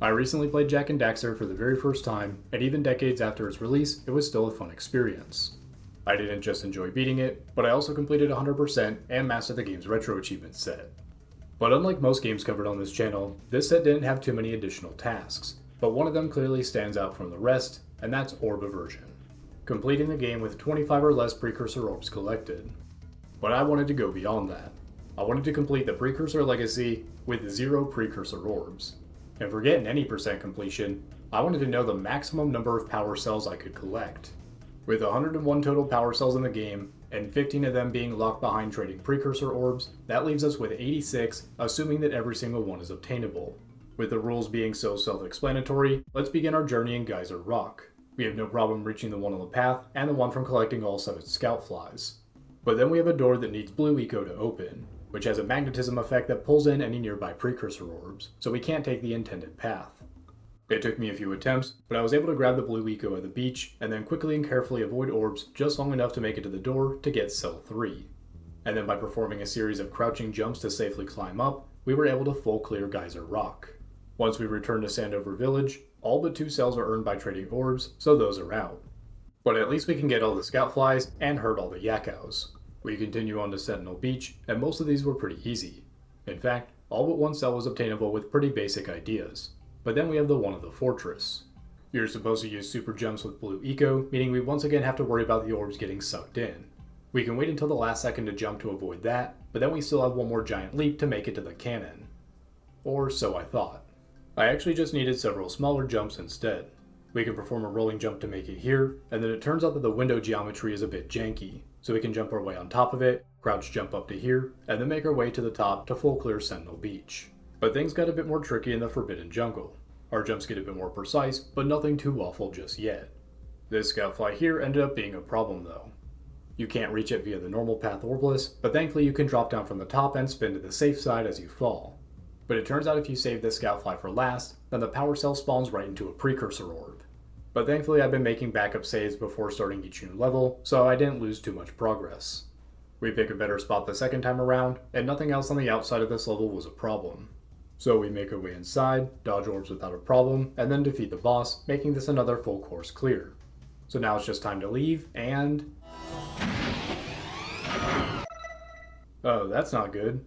I recently played Jak and Daxter for the very first time, and even decades after its release, it was still a fun experience. I didn't just enjoy beating it, but I also completed 100% and mastered the game's retro achievement set. But unlike most games covered on this channel, this set didn't have too many additional tasks, but one of them clearly stands out from the rest, and that's Orb Aversion. Completing the game with 25 or less Precursor Orbs collected. But I wanted to go beyond that. I wanted to complete the Precursor Legacy with 0 Precursor Orbs. And for getting any percent completion, I wanted to know the maximum number of power cells I could collect. With 101 total power cells in the game, and 15 of them being locked behind trading Precursor Orbs, that leaves us with 86, assuming that every single one is obtainable. With the rules being so self-explanatory, let's begin our journey in Geyser Rock. We have no problem reaching the one on the path, and the one from collecting all 7 scout flies. But then we have a door that needs blue eco to open, which has a magnetism effect that pulls in any nearby Precursor Orbs, so we can't take the intended path. It took me a few attempts, but I was able to grab the blue eco at the beach, and then quickly and carefully avoid orbs just long enough to make it to the door to get cell 3. And then by performing a series of crouching jumps to safely climb up, we were able to full clear Geyser Rock. Once we returned to Sandover Village, all but 2 cells are earned by trading orbs, so those are out. But at least we can get all the scout flies and herd all the yakkows. We continue on to Sentinel Beach, and most of these were pretty easy. In fact, all but 1 cell was obtainable with pretty basic ideas. But then we have the one of the fortress. You're supposed to use super jumps with blue eco, meaning we once again have to worry about the orbs getting sucked in. We can wait until the last second to jump to avoid that, but then we still have one more giant leap to make it to the cannon. Or so I thought. I actually just needed several smaller jumps instead. We can perform a rolling jump to make it here, and then it turns out that the window geometry is a bit janky, so we can jump our way on top of it, crouch jump up to here, and then make our way to the top to full clear Sentinel Beach. But things got a bit more tricky in the Forbidden Jungle. Our jumps get a bit more precise, but nothing too awful just yet. This scout fly here ended up being a problem though. You can't reach it via the normal path orbless, but thankfully you can drop down from the top and spin to the safe side as you fall. But it turns out if you save this scout fly for last, then the power cell spawns right into a Precursor Orb. But thankfully I've been making backup saves before starting each new level, so I didn't lose too much progress. We pick a better spot the second time around, and nothing else on the outside of this level was a problem. So we make our way inside, dodge orbs without a problem, and then defeat the boss, making this another full course clear. So now it's just time to leave, and... oh, that's not good.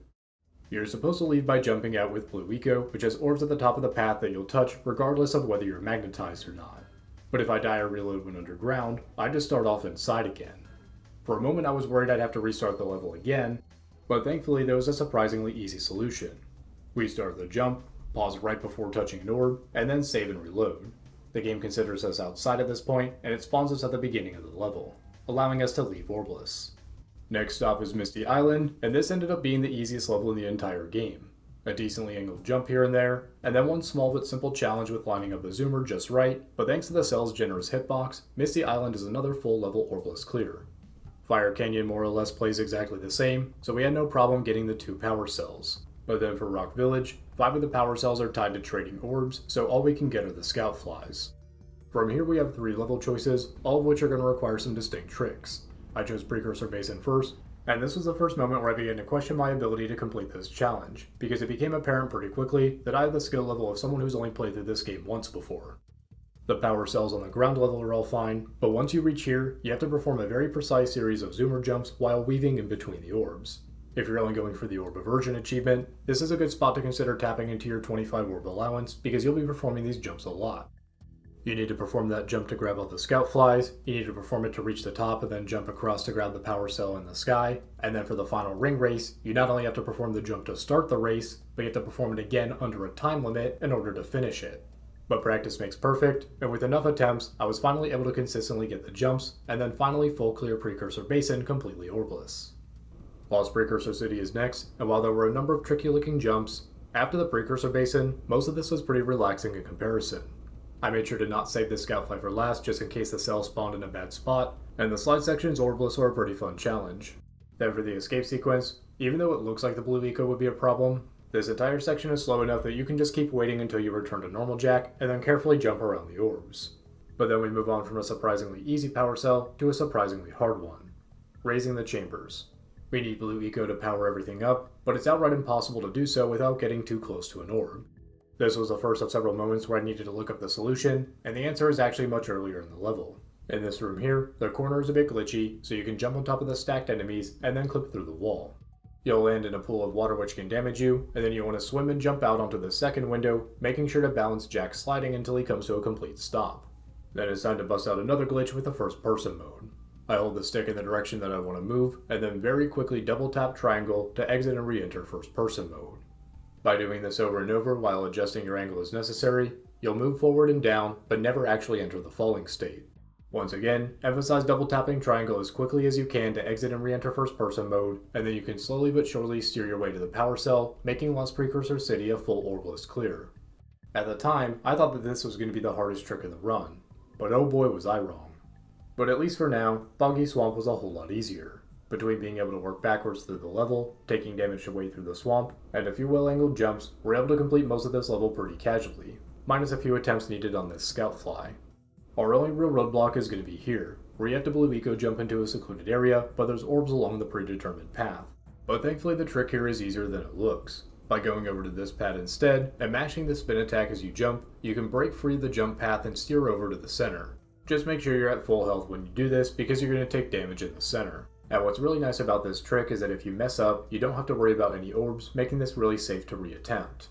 You're supposed to leave by jumping out with blue eco, which has orbs at the top of the path that you'll touch regardless of whether you're magnetized or not. But if I die or reload when underground, I just start off inside again. For a moment I was worried I'd have to restart the level again, but thankfully there was a surprisingly easy solution. We start the jump, pause right before touching an orb, and then save and reload. The game considers us outside at this point, and it spawns us at the beginning of the level, allowing us to leave orbless. Next stop is Misty Island, and this ended up being the easiest level in the entire game. A decently angled jump here and there, and then one small but simple challenge with lining up the zoomer just right, but thanks to the cell's generous hitbox, Misty Island is another full level orbless clear. Fire Canyon more or less plays exactly the same, so we had no problem getting the 2 power cells. But then for Rock Village, 5 of the power cells are tied to trading orbs, so all we can get are the scout flies. From here we have 3 level choices, all of which are going to require some distinct tricks. I chose Precursor Basin first, and this was the first moment where I began to question my ability to complete this challenge, because it became apparent pretty quickly that I have the skill level of someone who's only played through this game once before. The power cells on the ground level are all fine, but once you reach here, you have to perform a very precise series of zoomer jumps while weaving in between the orbs. If you're only going for the Orb Aversion achievement, this is a good spot to consider tapping into your 25 orb allowance because you'll be performing these jumps a lot. You need to perform that jump to grab all the scout flies, you need to perform it to reach the top and then jump across to grab the power cell in the sky, and then for the final ring race, you not only have to perform the jump to start the race, but you have to perform it again under a time limit in order to finish it. But practice makes perfect, and with enough attempts, I was finally able to consistently get the jumps, and then finally full clear Precursor Basin completely orbless. Lost Precursor City is next, and while there were a number of tricky looking jumps, after the Precursor Basin, most of this was pretty relaxing in comparison. I made sure to not save this scout fly for last just in case the cell spawned in a bad spot, and the slide sections orbless are a pretty fun challenge. Then for the escape sequence, even though it looks like the blue eco would be a problem, this entire section is slow enough that you can just keep waiting until you return to normal Jak, and then carefully jump around the orbs. But then we move on from a surprisingly easy power cell to a surprisingly hard one. Raising the chambers. We need blue eco to power everything up, but it's outright impossible to do so without getting too close to an orb. This was the first of several moments where I needed to look up the solution, and the answer is actually much earlier in the level. In this room here, the corner is a bit glitchy, so you can jump on top of the stacked enemies and then clip through the wall. You'll land in a pool of water which can damage you, and then you want to swim and jump out onto the second window, making sure to balance Jak sliding until he comes to a complete stop. Then it's time to bust out another glitch with the first person mode. I hold the stick in the direction that I want to move, and then very quickly double tap triangle to exit and re-enter first person mode. By doing this over and over while adjusting your angle as necessary, you'll move forward and down, but never actually enter the falling state. Once again, emphasize double tapping triangle as quickly as you can to exit and re-enter first person mode, and then you can slowly but surely steer your way to the power cell, making Lost Precursor City a full orbless clear. At the time, I thought that this was going to be the hardest trick in the run, but oh boy was I wrong. But at least for now, Boggy Swamp was a whole lot easier. Between being able to work backwards through the level, taking damage away through the swamp, and a few well-angled jumps, we're able to complete most of this level pretty casually, minus a few attempts needed on this scout fly. Our only real roadblock is going to be here, where you have to blue eco jump into a secluded area, but there's orbs along the predetermined path. But thankfully the trick here is easier than it looks. By going over to this pad instead, and mashing the spin attack as you jump, you can break free of the jump path and steer over to the center. Just make sure you're at full health when you do this, because you're going to take damage in the center. And what's really nice about this trick is that if you mess up, you don't have to worry about any orbs, making this really safe to re-attempt.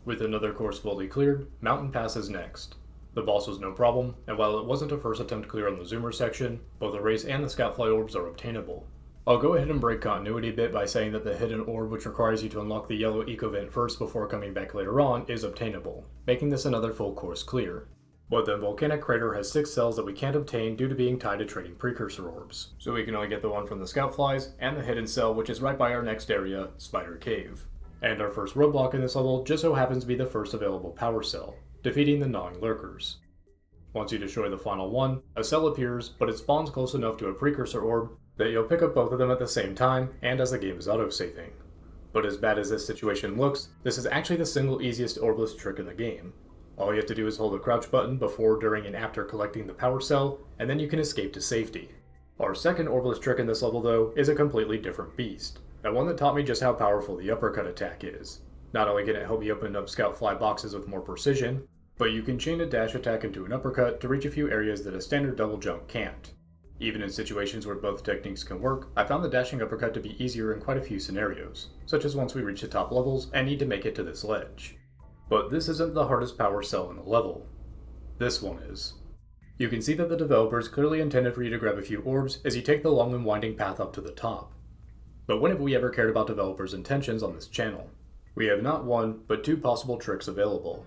With another course fully cleared, Mountain Pass is next. The boss was no problem, and while it wasn't a first attempt clear on the zoomer section, both the race and the scoutfly orbs are obtainable. I'll go ahead and break continuity a bit by saying that the hidden orb which requires you to unlock the yellow eco vent first before coming back later on is obtainable, making this another full course clear. But the Volcanic crater has 6 cells that we can't obtain due to being tied to trading Precursor Orbs, so we can only get the one from the scoutflies and the hidden cell which is right by our next area, Spider Cave. And our first roadblock in this level just so happens to be the first available power cell, defeating the gnawing lurkers. Once you destroy the final one, a cell appears, but it spawns close enough to a Precursor Orb that you'll pick up both of them at the same time and as the game is autosaving. But as bad as this situation looks, this is actually the single easiest orbless trick in the game. All you have to do is hold the crouch button before, during, and after collecting the power cell, and then you can escape to safety. Our second orbless trick in this level though is a completely different beast, and one that taught me just how powerful the uppercut attack is. Not only can it help you open up scout fly boxes with more precision, but you can chain a dash attack into an uppercut to reach a few areas that a standard double jump can't. Even in situations where both techniques can work, I found the dashing uppercut to be easier in quite a few scenarios, such as once we reach the top levels and need to make it to this ledge. But this isn't the hardest power cell in the level. This one is. You can see that the developers clearly intended for you to grab a few orbs as you take the long and winding path up to the top. But when have we ever cared about developers' intentions on this channel? We have not one, but 2 possible tricks available.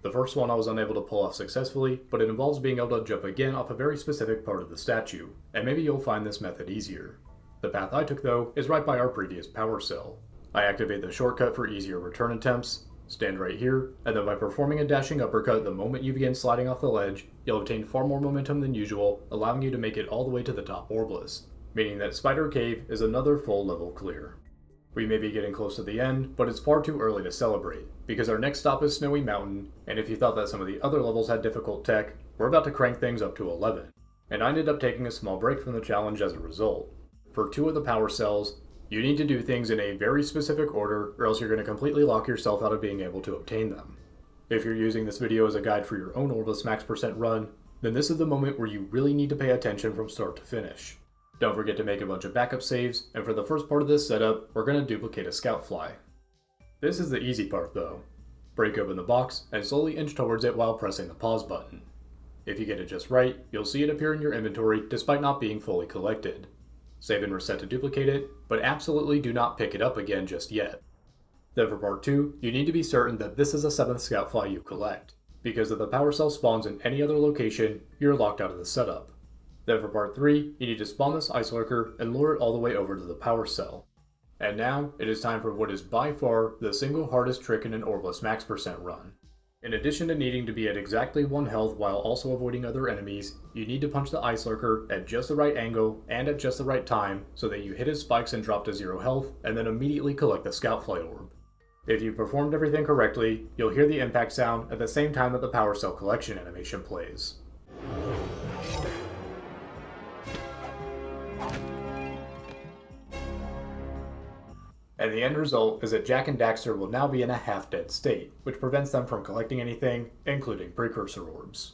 The first one I was unable to pull off successfully, but it involves being able to jump again off a very specific part of the statue, and maybe you'll find this method easier. The path I took though is right by our previous power cell. I activate the shortcut for easier return attempts, stand right here, and then by performing a dashing uppercut the moment you begin sliding off the ledge, you'll obtain far more momentum than usual, allowing you to make it all the way to the top orbless, meaning that Spider Cave is another full level clear. We may be getting close to the end, but it's far too early to celebrate, because our next stop is Snowy Mountain, and if you thought that some of the other levels had difficult tech, we're about to crank things up to 11. And I ended up taking a small break from the challenge as a result. For 2 of the power cells, you need to do things in a very specific order, or else you're going to completely lock yourself out of being able to obtain them. If you're using this video as a guide for your own orbless max % run, then this is the moment where you really need to pay attention from start to finish. Don't forget to make a bunch of backup saves, and for the first part of this setup, we're going to duplicate a scout fly. This is the easy part though. Break open the box and slowly inch towards it while pressing the pause button. If you get it just right, you'll see it appear in your inventory despite not being fully collected. Save and reset to duplicate it, but absolutely do not pick it up again just yet. Then for part 2, you need to be certain that this is a 7th scout fly you collect, because if the power cell spawns in any other location, you're locked out of the setup. Then for part 3, you need to spawn this ice lurker and lure it all the way over to the power cell. And now, it is time for what is by far the single hardest trick in an orbless max % run. In addition to needing to be at exactly 1 health while also avoiding other enemies, you need to punch the ice lurker at just the right angle and at just the right time so that you hit his spikes and drop to 0 health and then immediately collect the scout fly orb. If you performed everything correctly, you'll hear the impact sound at the same time that the power cell collection animation plays. And And the end result is that Jak and Daxter will now be in a half-dead state, which prevents them from collecting anything, including Precursor Orbs.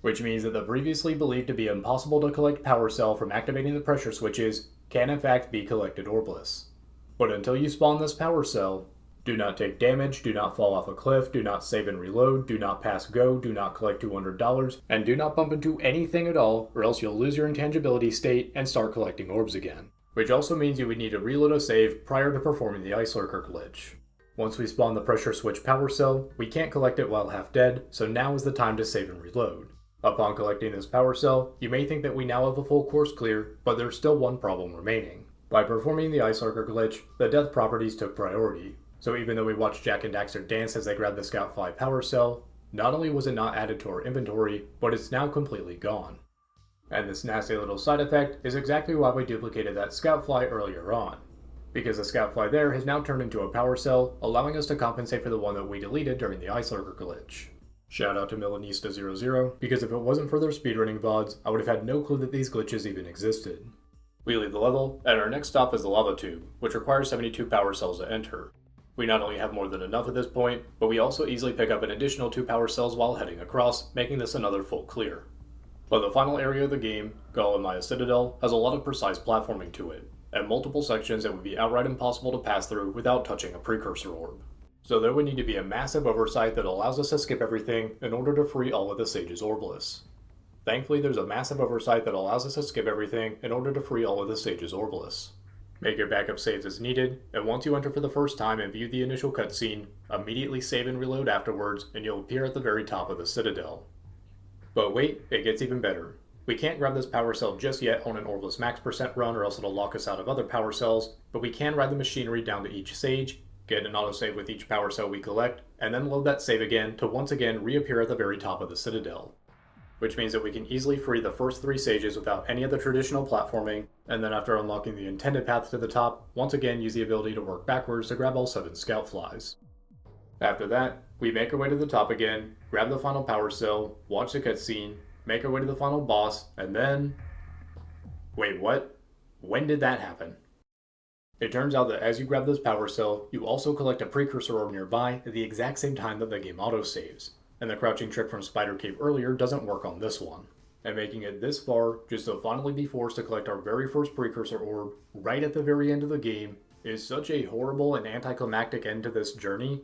Which means that the previously believed to be impossible to collect power cell from activating the pressure switches can in fact be collected orbless. But until you spawn this power cell, do not take damage, do not fall off a cliff, do not save and reload, do not pass go, do not collect $200, and do not bump into anything at all, or else you'll lose your intangibility state and start collecting orbs again. Which also means you would need to reload a save prior to performing the Ice Lurker glitch. Once we spawn the pressure switch power cell, we can't collect it while half dead, so now is the time to save and reload. Upon collecting this power cell, you may think that we now have a full course clear, but there's still one problem remaining. By performing the Ice Lurker glitch, the death properties took priority. So even though we watched Jak and Daxter dance as they grabbed the Scout Fly power cell, not only was it not added to our inventory, but it's now completely gone. And this nasty little side effect is exactly why we duplicated that Scout Fly earlier on. Because the Scout Fly there has now turned into a power cell, allowing us to compensate for the one that we deleted during the Ice Lurker glitch. Shout out to Milanista00, because if it wasn't for their speedrunning VODs, I would have had no clue that these glitches even existed. We leave the level, and our next stop is the lava tube, which requires 72 power cells to enter. We not only have more than enough at this point, but we also easily pick up an additional 2 power cells while heading across, making this another full clear. But the final area of the game, Gall and Maia Citadel, has a lot of precise platforming to it, and multiple sections that would be outright impossible to pass through without touching a Precursor Orb. So there would need to be a massive oversight that allows us to skip everything in order to free all of the Sages Orbless. Thankfully, there's a massive oversight that allows us to skip everything in order to free all of the Sages Orbless. Make your backup saves as needed, and once you enter for the first time and view the initial cutscene, immediately save and reload afterwards, and you'll appear at the very top of the Citadel. But wait, it gets even better. We can't grab this power cell just yet on an Orbless max % run or else it'll lock us out of other power cells, but we can ride the machinery down to each Sage, get an autosave with each power cell we collect, and then load that save again to once again reappear at the very top of the Citadel. Which means that we can easily free the first 3 Sages without any of the traditional platforming, and then after unlocking the intended path to the top, once again use the ability to work backwards to grab all 7 Scout Flies. After that, we make our way to the top again, grab the final power cell, watch the cutscene, make our way to the final boss, and then... Wait, what? When did that happen? It turns out that as you grab this power cell, you also collect a Precursor Orb nearby at the exact same time that the game autosaves. And the crouching trick from Spider Cave earlier doesn't work on this one. And making it this far, just to finally be forced to collect our very first Precursor Orb, right at the very end of the game, is such a horrible and anticlimactic end to this journey,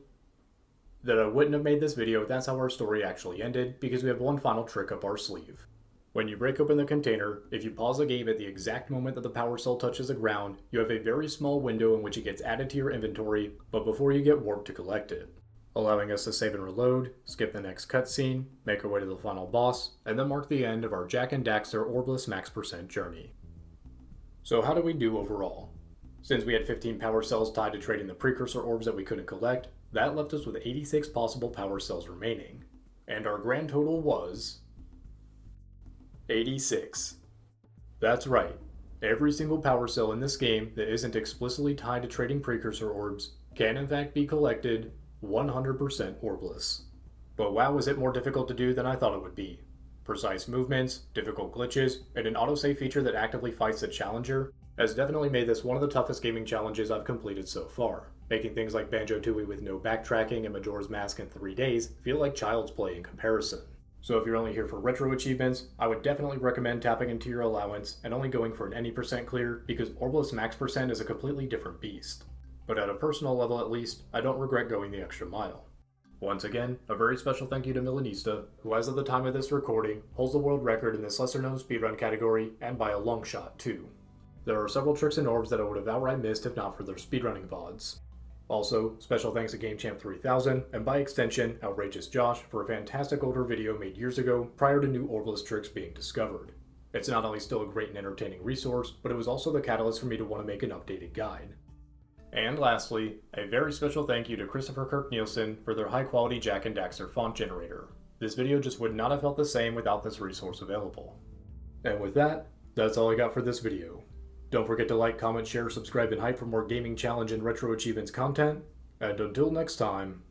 that I wouldn't have made this video if that's how our story actually ended, because we have one final trick up our sleeve. When you break open the container, if you pause the game at the exact moment that the power cell touches the ground, you have a very small window in which it gets added to your inventory, but before you get warped to collect it, allowing us to save and reload, skip the next cutscene, make our way to the final boss, and then mark the end of our Jak and Daxter Orbless max % journey. So how did we do overall? Since we had 15 power cells tied to trading the Precursor Orbs that we couldn't collect, that left us with 86 possible power cells remaining. And our grand total was... 86. That's right. Every single power cell in this game that isn't explicitly tied to trading Precursor Orbs can in fact be collected 100% orbless. But wow, was it more difficult to do than I thought it would be. Precise movements, difficult glitches, and an autosave feature that actively fights the challenger has definitely made this one of the toughest gaming challenges I've completed so far, making things like Banjo-Tooie with no backtracking and Majora's Mask in 3 days feel like child's play in comparison. So if you're only here for retro achievements, I would definitely recommend tapping into your allowance and only going for an any % clear, because Orbless max % is a completely different beast. But at a personal level at least, I don't regret going the extra mile. Once again, a very special thank you to Milanista, who as of the time of this recording, holds the world record in this lesser known speedrun category, and by a long shot too. There are several tricks and orbs that I would have outright missed if not for their speedrunning VODs. Also, special thanks to GameChamp3000, and by extension, Outrageous Josh, for a fantastic older video made years ago prior to new orbless tricks being discovered. It's not only still a great and entertaining resource, but it was also the catalyst for me to want to make an updated guide. And lastly, a very special thank you to Christopher Kirk Nielsen for their high quality Jak and Daxter font generator. This video just would not have felt the same without this resource available. And with that, that's all I got for this video. Don't forget to like, comment, share, subscribe, and hype for more gaming challenge and retro achievements content. And until next time,